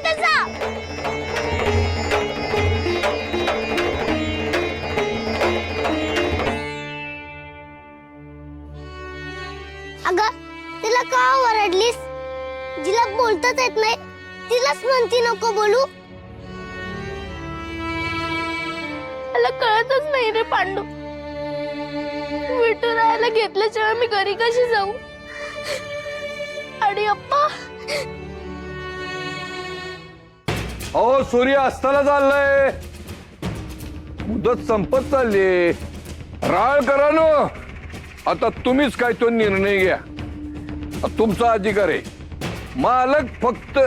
तसा. अगं तिला का ओरडलीस? जिला बोलताच येत नाही तिलाच म्हणती नको बोलू. मला कळतच नाही रे पांडू. विठू राहायला घेतल्याशिवाय मी घरी कशी जाऊ? आणि अप्पा अहो सूर्य अस्ताला चाललाय, मुदत संपत चालली. राळ करा न. आता तुम्हीच काय तो निर्णय घ्या, तुमचा अधिकार आहे. मालक फक्त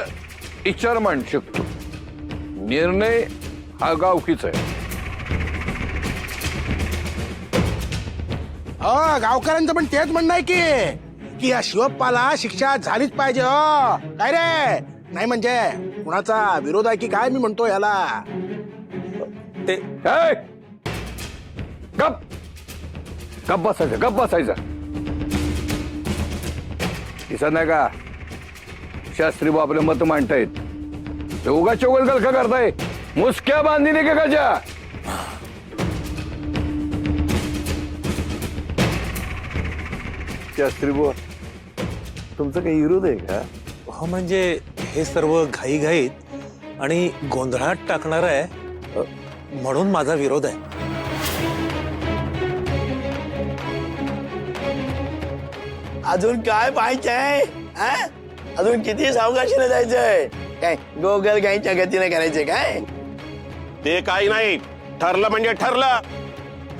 विचार मांडू शकतो, निर्णय हा गावकीचा आहे. गावकऱ्यांचं पण तेच म्हणणं आहे की या शिवप्पाला शिक्षा झालीच पाहिजे. हो काय रे? नाही म्हणजे कुणाचा विरोध आहे की काय? मी म्हणतो याला ते गप गप बसायचं, गप बसायचं. दिसत नाही का शास्त्री बापले मत मांडतायत, उगा चौगल गलका करताय. मुसक्या बांधीने के गजा. शास्त्री बुवा, तुमचा काही विरोध आहे का? हो म्हणजे हे सर्व घाईघाईत आणि गोंधळात टाकणार आहे म्हणून माझा विरोध आहे. अजून काय पाहायचंय? अजून किती सावकाशीने जायचंय? काय गोगल गाईच्या गतीने करायचंय काय? ते काही नाही, ठरलं म्हणजे ठरलं.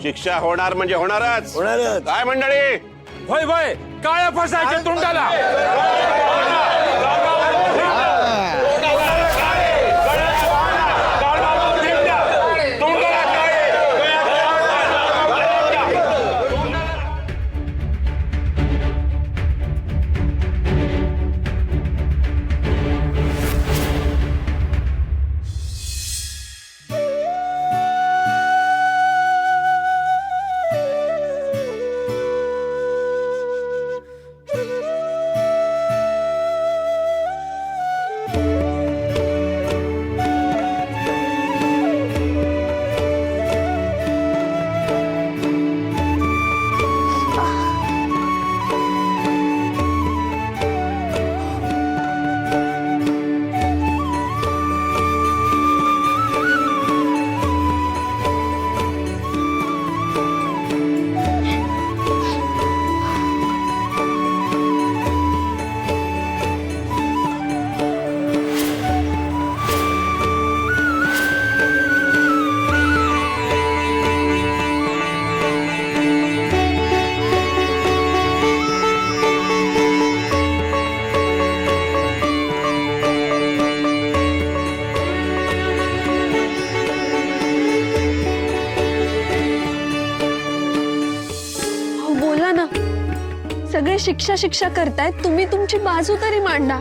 शिक्षा होणार म्हणजे होणारच. होणारच. काय मंडळी? होय होय, काळ्या फसायच्या तोंडाला. सगळे शिक्षा शिक्षा करतायत, तुम्ही तुमची बाजू तरी मांडा.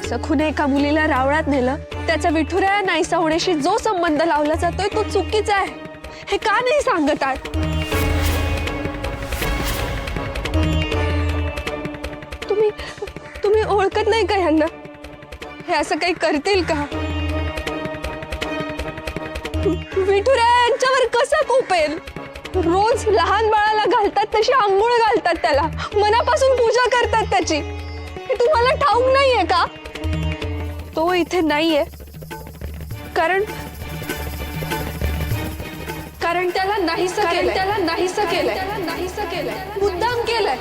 सखून एका मुलीला रावळात नेलं, त्याचा विठुराया नाहीसा होण्याशी जो संबंध लावला जातोय तो चुकीचा आहे, हे का नाही सांगत आहात? तुम्ही ओळखत नाही का यांना? हे असं काही करतील का? विठुराया यांच्यावर कसा कोपेल? रोज लहान बाळाला घालतात तशी आंघोळ घालतात, त्याला मनापासून पूजा करतात त्याची. हे तुम्हाला ठाऊक नाहीये का? तो इथे नाहीये कारण त्याला नाहीसं केलंय, मुद्दाम केलंय.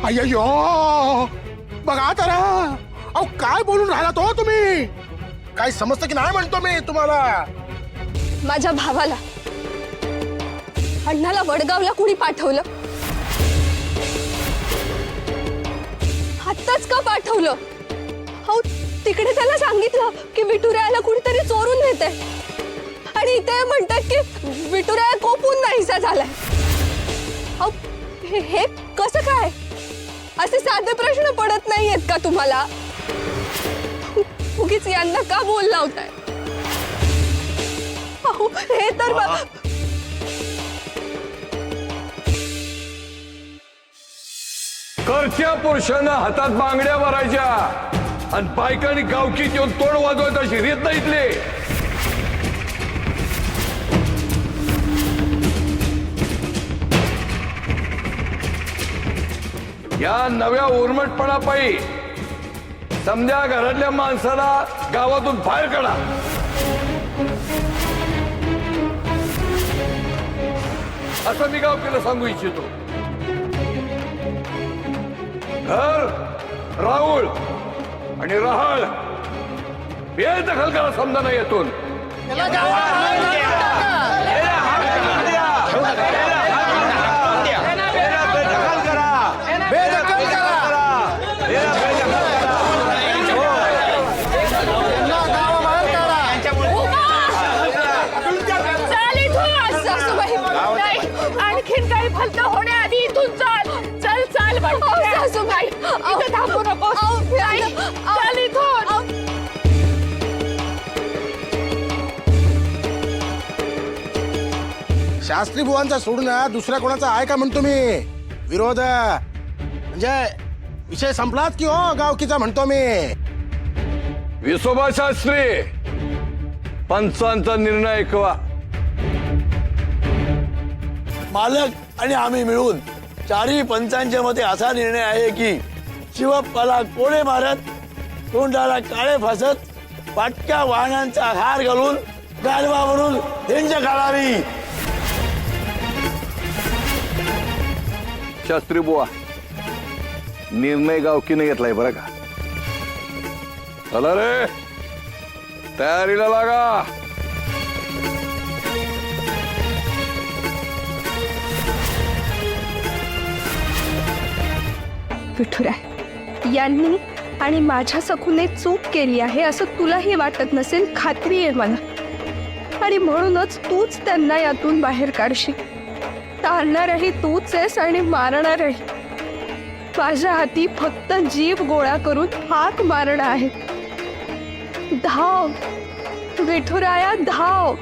अय्यो बघा तर. अहो काय बोलून राहिला तो तुम्ही? काय समजतं की नाही म्हणतो मी तुम्हाला. माझ्या भावाला अण्णाला वडगावला कुणी पाठवलं? आत्ताच का पाठवलं? हो तिकडे त्याला सांगितलं की विठुरायाला कुणीतरी चोरून नेतंय आणि इथे म्हणतात की विठुराया कोपून नाहीसा झालाय. हो हे कसं काय? असे साधे प्रश्न पडत नाहीयेत का तुम्हाला? उगीच यांना का बोल लावताय? अहो, हे तर करच्या पुरुषांना हातात बांगड्या भरायच्या आणि बायकांनी गावकी येऊन तोड वाजवायचं अशी रीत नाही इथली. या नव्या उर्मटपणापायी समजा घरातल्या माणसाला गावातून बाहेर काढा. असं मी गावकीला सांगू इच्छितो. घर, राहुल आणि रहाळ बेदखल करा समजा नाही येतून. आणखीन काही भलतं होण्याआधी इथून चाल. चल चल सासूबाई, इथं थांबू नको. चल इथून. शास्त्री बुवांचा सोडून दुसऱ्या कोणाचा आहे का म्हणतो मी. विरोध म्हणजे विषय संपलाच की हो गावकीचा म्हणतो मी. विसोबा शास्त्री, पंचांचा निर्णय ऐकवा. मालक आणि आम्ही मिळून चारही पंचांच्या मते असा निर्णय आहे की शिवप्पाला कोडे मारत, तोंडाला काळे फासत, पाटक्या वाहनांचा हार घालून गाढवावरून हिंज काढावी. शास्त्री बुवा, निर्णय गावकीने घेतलाय बरं का. चला रे, तयारीला लागा. विठुराय, यांनी आणि माझ्या सखूने चूक केली आहे असं तुलाही वाटत नसेल, खात्री आहे मला. आणि म्हणूनच तूच त्यांना यातून बाहेर काढशील. तारणारही तूच आहेस आणि मारणारही. माझ्या हाती फक्त जीव गोळा करून हाक मारणं आहे. धाव विठुराया, धाव.